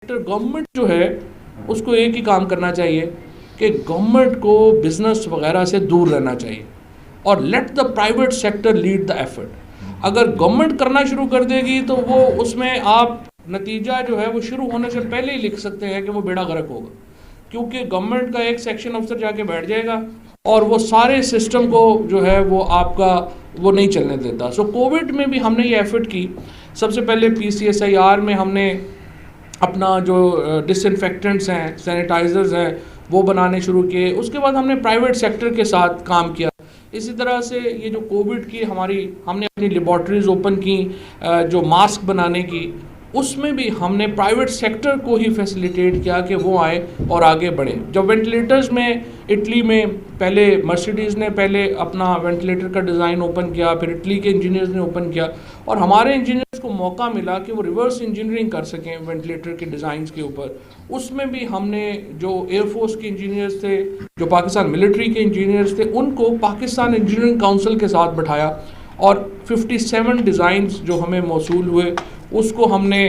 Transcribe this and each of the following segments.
Government جو ہے اس کو ایک ہی کام کرنا چاہیے کہ گورنمنٹ کو بزنس وغیرہ سے دور رہنا چاہیے اور let the private sector lead the effort. اگر گورنمنٹ کرنا شروع کر دے گی تو وہ اس میں آپ نتیجہ جو ہے وہ شروع ہونے سے پہلے ہی لکھ سکتے ہیں کہ وہ بیڑا غرق ہوگا, کیونکہ گورنمنٹ کا ایک سیکشن افسر جا کے بیٹھ جائے گا اور وہ سارے سسٹم کو جو ہے وہ آپ کا وہ نہیں چلنے دیتا. سو کووڈ میں بھی ہم نے یہ ایفرٹ کی. سب سے پہلے PCSIR میں ہم نے اپنا جو ڈس انفیکٹنٹس ہیں, سینیٹائزرز ہیں, وہ بنانے شروع کیے. اس کے بعد ہم نے پرائیویٹ سیکٹر کے ساتھ کام کیا. اسی طرح سے یہ جو کووڈ کی ہم نے اپنی لیبارٹریز اوپن کی جو ماسک بنانے کی, اس میں بھی ہم نے پرائیویٹ سیکٹر کو ہی فیسیلیٹیٹ کیا کہ وہ آئے اور آگے بڑھے. جب وینٹیلیٹرز میں اٹلی میں پہلے مرسیڈیز نے پہلے اپنا وینٹیلیٹر کا ڈیزائن اوپن کیا, پھر اٹلی کے انجینئرز نے اوپن کیا, اور ہمارے انجینئرز کو موقع ملا کہ وہ ریورس انجینئرنگ کر سکیں وینٹیلیٹر کے ڈیزائنز کے اوپر. اس میں بھی ہم نے جو ایئر فورس کے انجینئرز تھے, جو پاکستان ملٹری کے انجینئرز تھے, ان کو پاکستان انجینئرنگ کونسل کے ساتھ بٹھایا اور 57 ڈیزائنز جو ہمیں موصول ہوئے اس کو ہم نے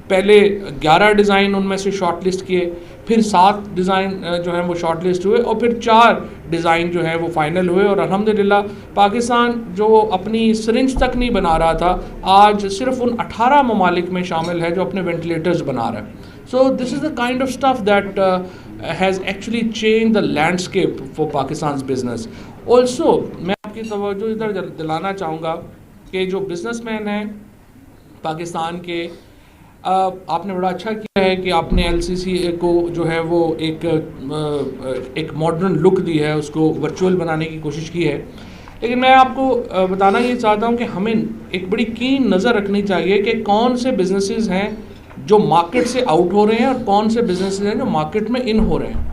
پہلے 11 ڈیزائن ان میں سے شارٹ لسٹ کیے, پھر 7 ڈیزائن جو ہیں وہ شارٹ لسٹ ہوئے, اور پھر 4 ڈیزائن جو ہیں وہ فائنل ہوئے. اور الحمدللہ پاکستان جو اپنی سرنج تک نہیں بنا رہا تھا, آج صرف ان 18 ممالک میں شامل ہے جو اپنے وینٹیلیٹرز بنا رہے ہیں. So this is the kind of stuff that has actually change the landscape for Pakistan's business. Also میں آپ کی توجہ ادھر دلانا چاہوں گا کہ جو بزنس مین ہیں پاکستان کے, آپ نے بڑا اچھا کیا ہے کہ آپ نے LCC کو جو ہے وہ ایک ماڈرن لک دی ہے, اس کو ورچوئل بنانے کی کوشش کی ہے. لیکن میں آپ کو بتانا یہ چاہتا ہوں کہ ہمیں ایک بڑی کین نظر رکھنی چاہیے کہ کون سے بزنسز ہیں جو مارکیٹ سے آؤٹ ہو رہے ہیں اور کون سے بزنسز ہیں جو مارکیٹ میں ان ہو رہے ہیں.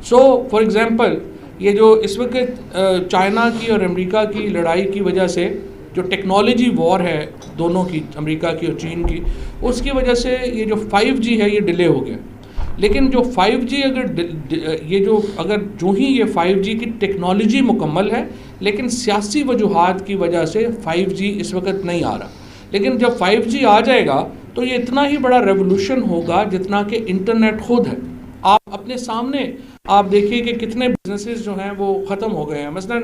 سو فار ایگزامپل یہ جو اس وقت چائنا کی اور امریکہ کی لڑائی کی وجہ سے جو ٹیکنالوجی وار ہے دونوں کی, امریکہ کی اور چین کی, اس کی وجہ سے یہ جو 5G ہے یہ ڈیلے ہو گیا. لیکن جو 5G اگر جو ہی یہ 5G کی ٹیکنالوجی مکمل ہے, لیکن سیاسی وجوہات کی وجہ سے 5G اس وقت نہیں آ رہا. لیکن جب 5G آ جائے گا تو یہ اتنا ہی بڑا ریولوشن ہوگا جتنا کہ انٹرنیٹ خود ہے. آپ اپنے سامنے آپ دیکھیے کہ کتنے بزنسز جو ہیں وہ ختم ہو گئے ہیں. مثلا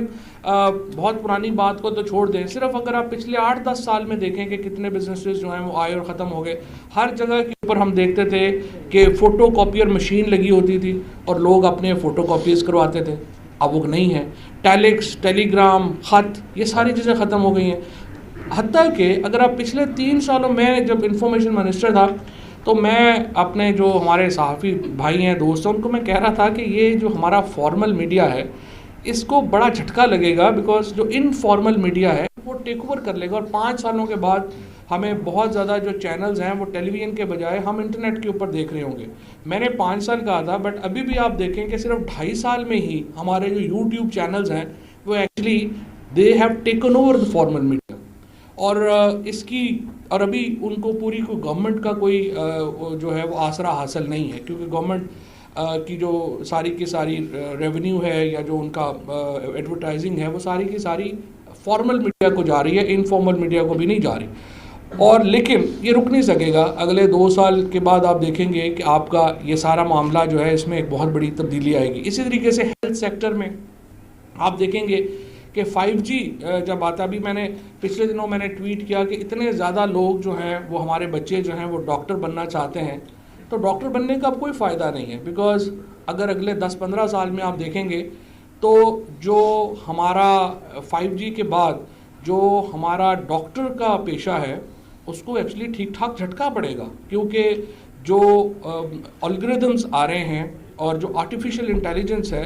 بہت پرانی بات کو تو چھوڑ دیں, صرف اگر آپ پچھلے 8-10 سال میں دیکھیں کہ کتنے بزنسز جو ہیں وہ آئے اور ختم ہو گئے. ہر جگہ کے اوپر ہم دیکھتے تھے کہ فوٹو کاپیئر مشین لگی ہوتی تھی اور لوگ اپنے فوٹو کاپیز کرواتے تھے. اب وہ نہیں ہے. ٹیلیکس, ٹیلی گرام, خط, یہ ساری چیزیں ختم ہو گئی ہیں. حتیٰ کہ اگر آپ پچھلے 3 سالوں میں جب انفارمیشن منسٹر تھا تو میں اپنے جو ہمارے صحافی بھائی ہیں, دوست ہیں, ان کو میں کہہ رہا تھا کہ یہ جو ہمارا فارمل میڈیا ہے اس کو بڑا جھٹکا لگے گا, بیکاز جو انفارمل میڈیا ہے وہ ٹیک اوور کر لے گا, اور 5 سالوں کے بعد ہمیں بہت زیادہ جو چینلز ہیں وہ ٹیلی ویژن کے بجائے ہم انٹرنیٹ کے اوپر دیکھ رہے ہوں گے. میں نے 5 سال کہا تھا, بٹ ابھی بھی آپ دیکھیں کہ صرف 2.5 سال میں ہی ہمارے جو یوٹیوب چینلز ہیں وہ actually they have taken over the formal media. اور ابھی ان کو پوری کوئی گورنمنٹ کا کوئی جو ہے وہ آسرا حاصل نہیں ہے, کیونکہ گورنمنٹ کی جو ساری کی ساری ریونیو ہے یا جو ان کا ایڈورٹائزنگ ہے وہ ساری کی ساری فارمل میڈیا کو جا رہی ہے, انفارمل میڈیا کو بھی نہیں جا رہی. اور لیکن یہ رک نہیں سکے گا. اگلے 2 سال کے بعد آپ دیکھیں گے کہ آپ کا یہ سارا معاملہ جو ہے اس میں ایک بہت بڑی تبدیلی آئے گی. اسی طریقے سے ہیلتھ سیکٹر میں آپ دیکھیں گے کہ 5G جب آتا, بھی میں نے پچھلے دنوں میں نے ٹویٹ کیا کہ اتنے زیادہ لوگ جو ہیں وہ ہمارے بچے جو ہیں وہ ڈاکٹر بننا چاہتے ہیں, تو ڈاکٹر بننے کا اب کوئی فائدہ نہیں ہے, بیکاز اگر اگلے 10-15 سال میں آپ دیکھیں گے تو جو ہمارا 5G کے بعد جو ہمارا ڈاکٹر کا پیشہ ہے اس کو ایکچولی ٹھیک ٹھاک جھٹکا پڑے گا, کیونکہ جو الگوریدمز آ رہے ہیں اور جو آرٹیفیشیل انٹیلیجنس ہے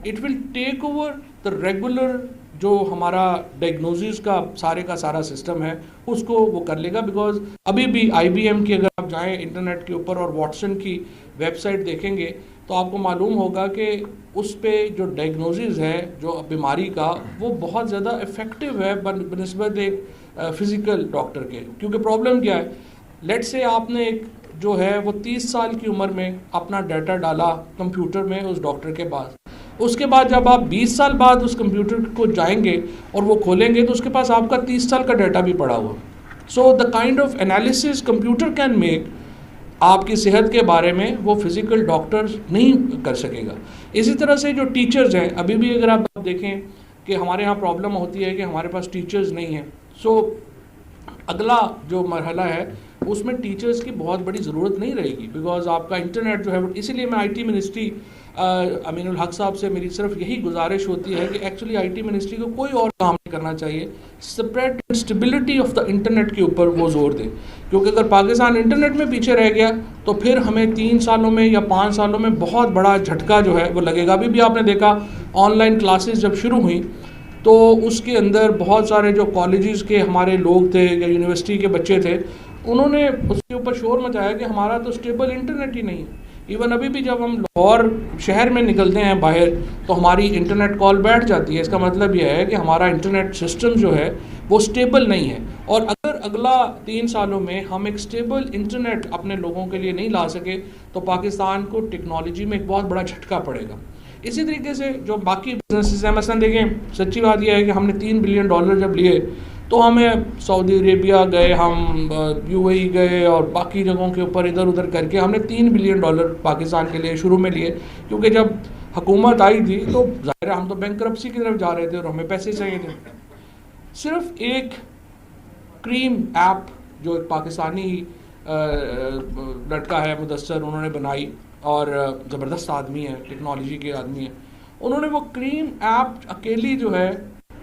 it will take over the regular جو ہمارا ڈائگنوزز کا سارا سسٹم ہے اس کو وہ کر لے گا. بیکاز ابھی بھی IBM کی اگر آپ جائیں انٹرنیٹ کے اوپر اور واٹسن کی ویب سائٹ دیکھیں گے تو آپ کو معلوم ہوگا کہ اس پہ جو ڈائگنوزز ہے جو بیماری کا وہ بہت زیادہ افیکٹو ہے بنسبت ایک فزیکل ڈاکٹر کے. کیونکہ پرابلم کیا ہے, لیٹ سے آپ نے ایک جو ہے وہ 30 سال کی عمر میں اپنا ڈیٹا ڈالا کمپیوٹر میں اس ڈاکٹر کے پاس, اس کے بعد جب آپ 20 سال بعد اس کمپیوٹر کو جائیں گے اور وہ کھولیں گے تو اس کے پاس آپ کا 30 سال کا ڈیٹا بھی پڑا ہوا. So the kind of analysis computer can make آپ کی صحت کے بارے میں وہ فزیکل ڈاکٹر نہیں کر سکے گا. اسی طرح سے جو ٹیچرز ہیں, ابھی بھی اگر آپ دیکھیں کہ ہمارے ہاں پرابلم ہوتی ہے کہ ہمارے پاس ٹیچرز نہیں ہیں. سو اگلا جو مرحلہ ہے اس میں ٹیچرز کی بہت بڑی ضرورت نہیں رہے گی, بیکاز آپ کا انٹرنیٹ جو ہے, اسی لیے میں آئی ٹی منسٹری امین الحق صاحب سے میری صرف یہی گزارش ہوتی ہے کہ ایکچولی آئی ٹی منسٹری کو کوئی اور کام نہیں کرنا چاہیے, spread and stability of the internet کے اوپر وہ زور دے. کیونکہ اگر پاکستان انٹرنیٹ میں پیچھے رہ گیا تو پھر ہمیں 3 سالوں میں یا 5 سالوں میں بہت بڑا جھٹکا جو ہے وہ لگے گا. ابھی بھی آپ نے دیکھا آن لائن کلاسز جب شروع ہوئیں تو اس کے اندر بہت سارے جو کالجز کے ہمارے لوگ تھے یا یونیورسٹی کے بچے تھے, انہوں نے اس کے اوپر شور مچایا کہ ہمارا تو اسٹیبل انٹرنیٹ ہی نہیں ہے. ایون ابھی بھی جب ہم لاہور شہر میں نکلتے ہیں باہر تو ہماری انٹرنیٹ کال بیٹھ جاتی ہے. اس کا مطلب یہ ہے کہ ہمارا انٹرنیٹ سسٹم جو ہے وہ اسٹیبل نہیں ہے. اور اگر اگلا 3 سالوں میں ہم ایک اسٹیبل انٹرنیٹ اپنے لوگوں کے لیے نہیں لا سکے تو پاکستان کو ٹیکنالوجی میں ایک بہت بڑا جھٹکا پڑے گا. اسی طریقے سے جو باقی بزنسز ہیں, مثلا دیکھیں سچی بات یہ ہے کہ ہم نے $3 بلین جب لیے تو ہمیں سعودی عربیہ گئے, ہم یو اے ای گئے اور باقی جگہوں کے اوپر ادھر ادھر کر کے ہم نے $3 بلین پاکستان کے لیے شروع میں لیے, کیونکہ جب حکومت آئی تھی تو ظاہر ہے ہم تو بینکرپسی کی طرف جا رہے تھے اور ہمیں پیسے چاہیے تھے. صرف ایک کریم ایپ جو ایک پاکستانی لڑکا ہے مدثر, انہوں نے بنائی اور زبردست آدمی ہے, ٹیکنالوجی کے آدمی ہے. انہوں نے وہ کریم ایپ اکیلی جو ہے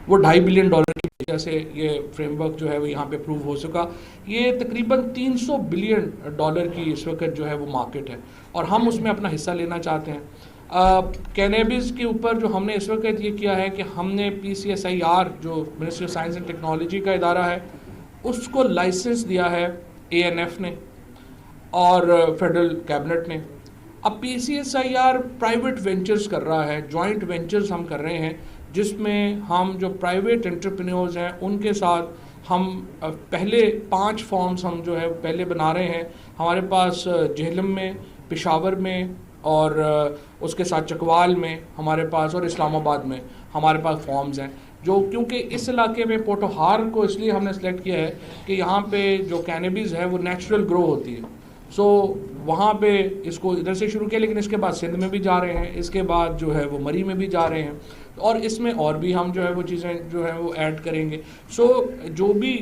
وہ $2.5 بلین کی وجہ سے یہ فریم ورک جو ہے وہ یہاں پہ اپروو ہو سکا. یہ تقریباً $300 بلین کی اس وقت جو ہے وہ مارکیٹ ہے اور ہم اس میں اپنا حصہ لینا چاہتے ہیں. کینیبس کے اوپر جو ہم نے اس وقت یہ کیا ہے کہ ہم نے PCSIR جو ministry of science and technology کا ادارہ ہے اس کو لائسنس دیا ہے ANF نے اور فیڈرل کیبنٹ نے. اب PCSIR پرائیویٹ وینچرز کر رہا ہے, جوائنٹ وینچرز ہم کر رہے ہیں جس میں ہم جو پرائیویٹ انٹرپرینیورز ہیں ان کے ساتھ ہم پہلے 5 فارمز ہم جو ہے پہلے بنا رہے ہیں. ہمارے پاس جہلم میں, پشاور میں اور اس کے ساتھ چکوال میں ہمارے پاس اور اسلام آباد میں ہمارے پاس فارمز ہیں, جو کیونکہ اس علاقے میں پوٹوہار کو اس لیے ہم نے سلیکٹ کیا ہے کہ یہاں پہ جو کینیبیز ہے وہ نیچرل گرو ہوتی ہے. سو وہاں پہ اس کو ادھر سے شروع کیا, لیکن اس کے بعد سندھ میں بھی جا رہے ہیں, اس کے بعد جو ہے وہ مری میں بھی جا رہے ہیں اور اس میں اور بھی ہم جو ہے وہ چیزیں جو ہے وہ ایڈ کریں گے. سو جو بھی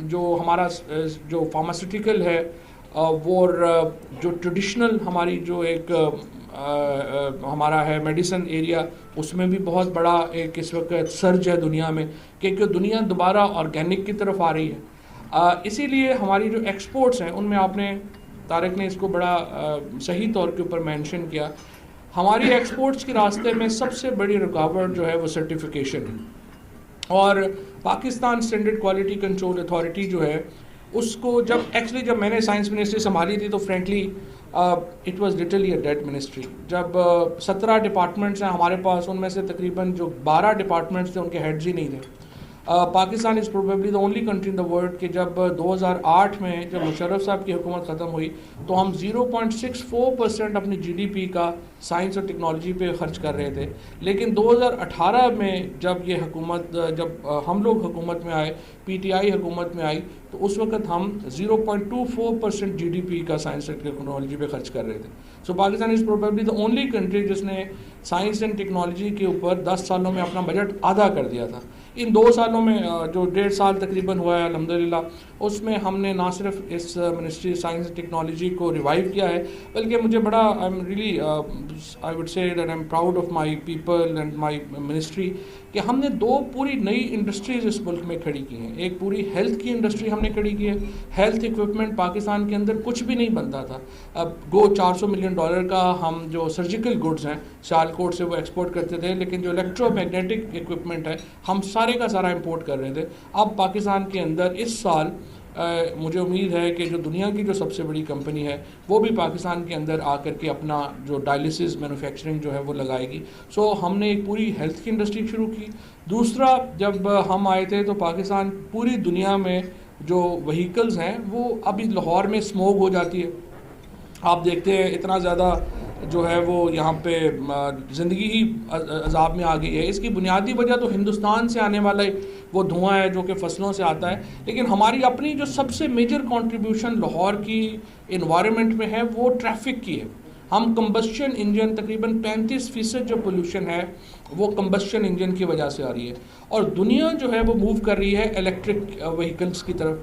جو ہمارا جو فارماسیوٹیکل ہے وہ جو ٹریڈیشنل ہماری جو ایک ہمارا ہے میڈیسن ایریا, اس میں بھی بہت بڑا ایک اس وقت سرج ہے دنیا میں, کیونکہ دنیا دوبارہ آرگینک کی طرف آ رہی ہے. اسی لیے ہماری جو ایکسپورٹس ہیں ان میں آپ نے, طارق نے اس کو بڑا صحیح طور کے اوپر مینشن کیا, ہماری ایکسپورٹس کے راستے میں سب سے بڑی رکاوٹ جو ہے وہ سرٹیفیکیشن ہے. اور Pakistan standard quality control authority جو ہے اس کو جب میں نے سائنس منسٹری سنبھالی تھی تو frankly it was literally a dead ministry. جب 17 ڈپارٹمنٹس ہیں ہمارے پاس, ان میں سے تقریباً جو 12 ڈپارٹمنٹس تھے ان کے ہیڈز ہی نہیں تھے. Pakistan is probably the only country in the world کہ جب 2008 میں جب مشرف صاحب کی حکومت ختم ہوئی تو ہم 0.64% اپنی GDP کا سائنس اور ٹیکنالوجی پہ خرچ کر رہے تھے, لیکن 2018 میں جب یہ حکومت, جب ہم لوگ حکومت میں آئے, PTI حکومت میں آئی, تو اس وقت ہم 0.24% GDP کا سائنس اینڈ ٹیکنالوجی پہ خرچ کر رہے تھے. سو Pakistan is probably the only country جس نے سائنس اینڈ ٹیکنالوجی کے اوپر 10 سالوں میں اپنا بجٹ آدھا کر دیا تھا. ان 2 سالوں میں جو 1.5 سال تقریباً ہوا ہے الحمدللہ, اس میں ہم نے نہ صرف اس منسٹری سائنس اینڈ ٹیکنالوجی کو ریوائیو کیا ہے, بلکہ مجھے بڑا I would say that I'm proud of my people and my ministry کہ ہم نے 2 پوری نئی انڈسٹریز اس ملک میں کھڑی کی ہیں. ایک پوری ہیلتھ کی انڈسٹری ہم نے کھڑی کی ہے. ہیلتھ ایکوپمنٹ پاکستان کے اندر کچھ بھی نہیں بنتا تھا. اب گو $400 ملین کا ہم جو سرجیکل گڈز ہیں سیالکوٹ سے وہ ایکسپورٹ کرتے تھے, لیکن جو الیکٹرو میگنیٹک ایکوپمنٹ ہے ہم سارے کا سارا امپورٹ کر رہے تھے. اب پاکستان کے اندر اس سال مجھے امید ہے کہ جو دنیا کی جو سب سے بڑی کمپنی ہے وہ بھی پاکستان کے اندر آ کر کے اپنا جو ڈائلسس مینوفیکچرنگ جو ہے وہ لگائے گی. سو ہم نے ایک پوری ہیلتھ کی انڈسٹری شروع کی. دوسرا, جب ہم آئے تھے تو پاکستان پوری دنیا میں جو وہیکلز ہیں وہ ابھی لاہور میں اسموگ ہو جاتی ہے, آپ دیکھتے ہیں اتنا زیادہ جو ہے وہ یہاں پہ زندگی ہی عذاب میں آ گئی ہے. اس کی بنیادی وجہ تو ہندوستان سے آنے والا وہ دھواں ہے جو کہ فصلوں سے آتا ہے, لیکن ہماری اپنی جو سب سے میجر کنٹریبیوشن لاہور کی انوائرمنٹ میں ہے وہ ٹریفک کی ہے. ہم کمبسشن انجن تقریباً 35% جو پولوشن ہے وہ کمبسشن انجن کی وجہ سے آ رہی ہے, اور دنیا جو ہے وہ موو کر رہی ہے الیکٹرک وہیکلس کی طرف.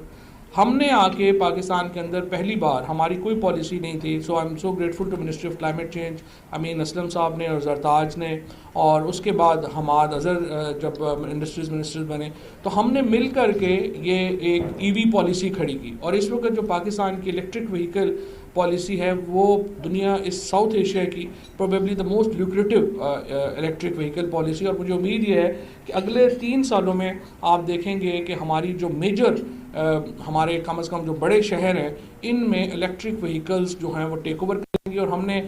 ہم نے آ کے پاکستان کے اندر پہلی بار, ہماری کوئی پالیسی نہیں تھی, so I am so grateful to ministry of climate change, Amin Aslam صاحب نے اور زرتاج نے, اور اس کے بعد حماد اظہر جب انڈسٹریز منسٹر بنے تو ہم نے مل کر کے یہ ایک ای وی پالیسی کھڑی کی. اور اس وقت جو پاکستان کی الیکٹرک وہیکل پالیسی ہے وہ دنیا اس ساؤتھ ایشیا کی probably the most lucrative electric vehicle policy. اور مجھے امید یہ ہے کہ اگلے 3 سالوں میں آپ دیکھیں گے کہ ہماری جو میجر ہمارے کم از کم جو بڑے شہر ہیں ان میں الیکٹرک وہیکلس جو ہیں وہ ٹیک اوور کریں گے. اور ہم نے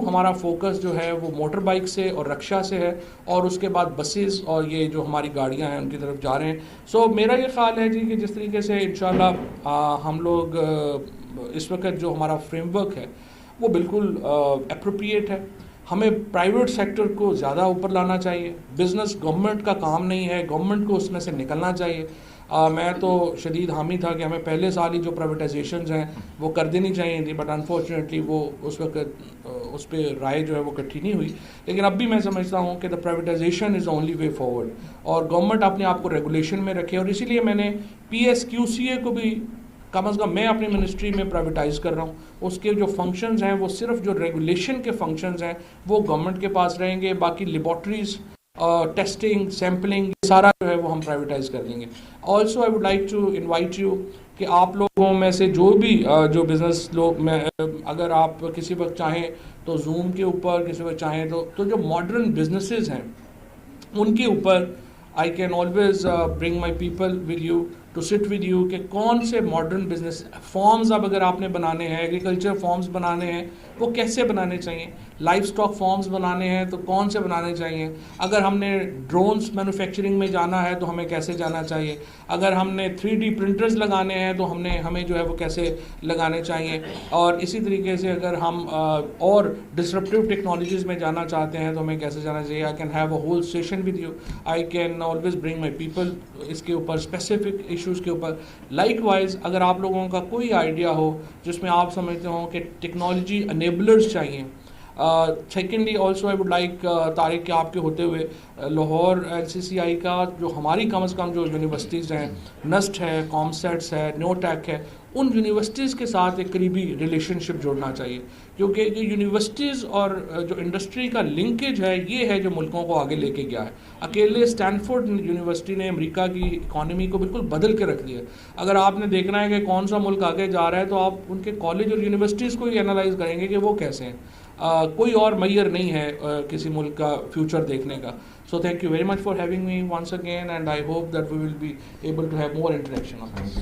ہمارا فوکس جو ہے وہ موٹر بائک سے اور رکشا سے ہے, اور اس کے بعد بسیز اور یہ جو ہماری گاڑیاں ہیں ان کی طرف جا رہے ہیں. سو میرا یہ خیال ہے جی کہ جس طریقے سے انشاءاللہ ہم لوگ اس وقت جو ہمارا فریم ورک ہے وہ بالکل اپروپریٹ ہے. ہمیں پرائیویٹ سیکٹر کو زیادہ اوپر لانا چاہیے. بزنس گورنمنٹ کا کام نہیں ہے, گورنمنٹ کو اس میں سے نکلنا چاہیے. میں تو شدید حامی تھا کہ ہمیں پہلے سال ہی جو پرائیویٹائزیشنز ہیں وہ کر دینی چاہیے تھی, بٹ انفارچونیٹلی وہ اس وقت اس پہ رائے جو ہے وہ اکٹھی نہیں ہوئی. لیکن اب بھی میں سمجھتا ہوں کہ the privatization is the only way forward, اور گورنمنٹ اپنے آپ کو ریگولیشن میں رکھے. اور اسی لیے میں نے PSQCA کو بھی کم از کم میں اپنی منسٹری میں پرائیویٹائز کر رہا ہوں. اس کے جو فنکشنز ہیں وہ صرف جو ریگولیشن کے فنکشنز ہیں وہ گورنمنٹ کے پاس رہیں گے, باقی لیبارٹریز ٹیسٹنگ سیمپلنگ یہ سارا جو ہے وہ ہم پرائیویٹائز کر دیں گے. Also I would like to invite you کہ آپ لوگوں میں سے جو بھی جو بزنس لوگ میں اگر آپ کسی وقت چاہیں تو زوم کے اوپر, کسی وقت چاہیں تو جو ماڈرن بزنسز ہیں ان کے اوپر I can always bring my people with you to sit with you کہ کون سے ماڈرن بزنس فارمز اب اگر آپ نے بنانے ہیں, ایگریکلچر فارمز بنانے ہیں وہ کیسے بنانے چاہیے, لائف سٹاک فارمز بنانے ہیں تو کون سے بنانے چاہیے, اگر ہم نے ڈرونز مینوفیکچرنگ میں جانا ہے تو ہمیں کیسے جانا چاہیے, اگر ہم نے 3D پرنٹرز لگانے ہیں تو ہمیں جو ہے وہ کیسے لگانے چاہیے. اور اسی طریقے سے اگر ہم اور ڈسرپٹیو ٹیکنالوجیز میں جانا چاہتے ہیں تو ہمیں کیسے جانا چاہیے. I can have a whole session with you, I can always bring my people اس کے اوپر اسپیسیفک ایشوز کے اوپر. لائک وائز اگر آپ لوگوں کا کوئی آئیڈیا ہو جس میں آپ سمجھتے ہوں کہ ٹیکنالوجی انیبلرز چاہیے. Secondly also I would like Tariq کہ آپ کے ہوتے ہوئے لاہور LCCI کا جو ہماری کم از کم جو یونیورسٹیز ہیں, نسٹ ہے, کامسیٹس ہے, نیو ٹیک ہے, ان یونیورسٹیز کے ساتھ ایک قریبی ریلیشن شپ جوڑنا چاہیے, کیونکہ یہ یونیورسٹیز اور جو انڈسٹری کا لنکیج ہے یہ ہے جو ملکوں کو آگے لے کے گیا ہے. اکیلے اسٹینفورڈ یونیورسٹی نے امریکہ کی اکانومی کو بالکل بدل کے رکھ دیا. اگر آپ نے دیکھنا ہے کہ کون سا ملک آگے جا رہا ہے تو آپ ان کے کالج اور یونیورسٹیز کو ہی انالائز کریں گے کہ وہ کیسے ہیں. کوئی اور میئر نہیں ہے کسی ملک کا فیوچر دیکھنے کا. So thank you very much for having me once again, and I hope that we will be able to have more interaction on this.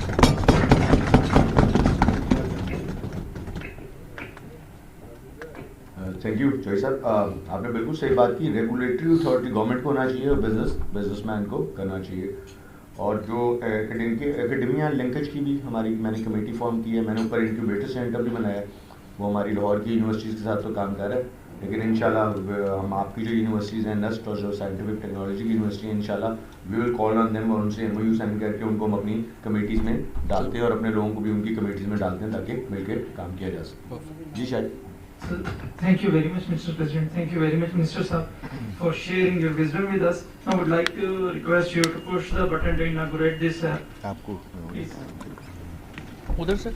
Thank you جوئی صاحب, آپ نے بالکل صحیح بات کی. ریگولیٹری اتھارٹی گورنمنٹ کو ہونا چاہیے اور بزنس مین کو کرنا چاہیے. اور جو اکیڈمیا لنکیج کی بھی ہماری میں نے کمیٹی فارم کی ہے, میں نے اوپر انکیوبیٹر سینٹر بھی بنایا ہے, وہ ہماری لاہور کی یونیورسٹیز کے ساتھ تو کام کر رہا ہے. لیکن انشاءاللہ ہم آپ کی جو یونیورسٹیز ہیں نسٹ اور جو سائنٹیفک ٹیکنالوجی کی یونیورسٹی ہیں انشاءاللہ وی ول کال آن دیم, اور ان سے MOU سائن کر کے ان کو ہم اپنی کمیٹیز میں ڈالتے ہیں اور اپنے لوگوں کو بھی ان کی کمیٹیز میں ڈالتے ہیں تاکہ مل کے کام کیا جا سکے. جی شاید. Thank you very much, Mr. President. Thank you very much, Minister Saab, for sharing your wisdom with us. I would like to request you to push the button to inaugurate this. آپ کو ادھر سے